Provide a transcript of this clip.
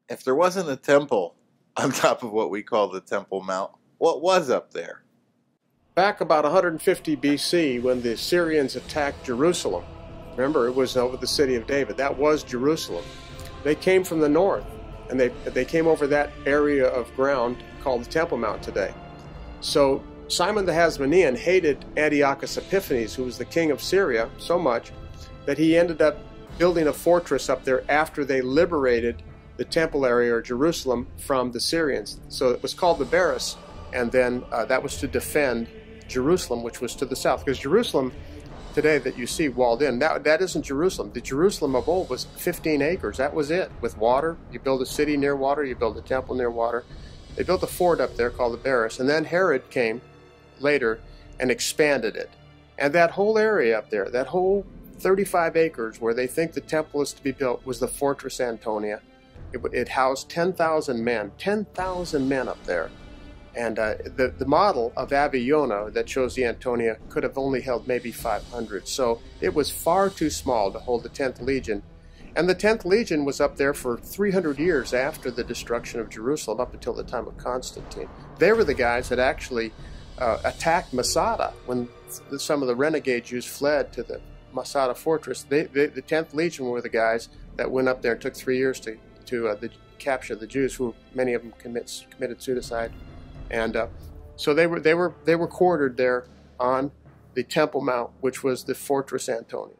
If there wasn't a temple on top of what we call the Temple Mount, what was up there? Back about 150 BC, when the Syrians attacked Jerusalem, remember, it was over the city of David. That was Jerusalem. They came from the north, and they came over that area of ground called the Temple Mount today. So Simon the Hasmonean hated Antiochus Epiphanes, who was the king of Syria, so much that he ended up building a fortress up there after they liberated the temple area, or Jerusalem, from the Syrians. So it was called the Barras, and then that was to defend Jerusalem, which was to the south. Because Jerusalem today that you see walled in, that isn't Jerusalem. The Jerusalem of old was 15 acres. That was it, with water. You build a city near water, you build a temple near water. They built a fort up there called the Barras, and then Herod came later and expanded it. And that whole area up there, that whole 35 acres where they think the temple is to be built, was the Fortress Antonia. It housed 10,000 men, 10,000 men up there. And the model of Aviona that shows the Antonia could have only held maybe 500. So it was far too small to hold the 10th Legion. And the 10th Legion was up there for 300 years after the destruction of Jerusalem, up until the time of Constantine. They were the guys that actually attacked Masada when some of the renegade Jews fled to the Masada fortress. The 10th Legion were the guys that went up there and took 3 years to capture the Jews, who many of them committed suicide. And so they were quartered there on the Temple Mount, which was the Fortress Antonia.